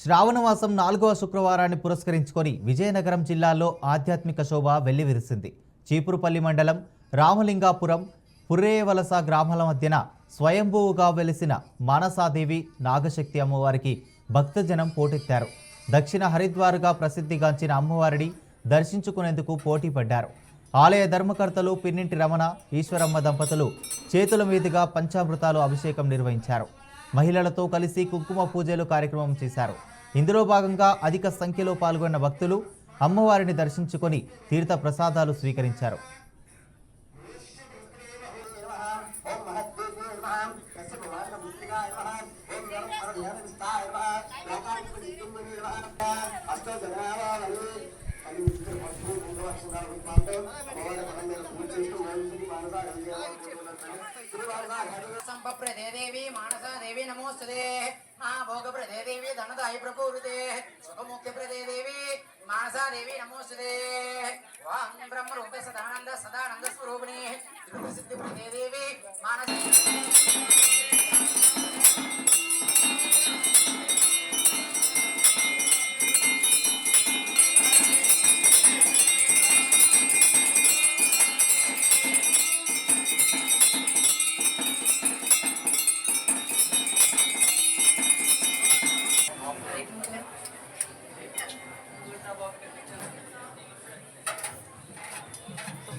శ్రావణమాసం 4వ శుక్రవారాన్ని పురస్కరించుకొని విజయనగరం జిల్లాలో ఆధ్యాత్మిక శోభ వెల్లివిరిసింది. చీపురుపల్లి మండలం రామలింగాపురం పుర్రేవలస గ్రామాల మధ్యన స్వయంభూవుగా వెలిసిన మానసాదేవి నాగశక్తి అమ్మవారికి భక్తజనం పోటెత్తారు. దక్షిణ హరిద్వార్గా ప్రసిద్ధిగాంచిన అమ్మవారిని దర్శించుకునేందుకు పోటీ పడ్డారు. ఆలయ ధర్మకర్తలు పిన్నింటి రమణ ఈశ్వరమ్మ దంపతులు చేతుల మీదుగా పంచామృతాలు అభిషేకం నిర్వహించారు. మహిళలతో కలిసి కుంకుమ పూజలు కార్యక్రమం చేశారు. ఇందులో భాగంగా అధిక సంఖ్యలో పాల్గొన్న భక్తులు అమ్మవారిని దర్శించుకొని తీర్థ ప్రసాదాలు స్వీకరించారు. संप्रदे देवी मानसा देवी नमोस्तुते महाभोग प्रदे देवी धनदायि प्रपूरिते सुखमुख्य प्रदे देवी मानसा देवी नमोस्तुते वां ब्रह्म रूपे सदानंद स्वरूपिणी सिद्धि प्रदे देवी मानसा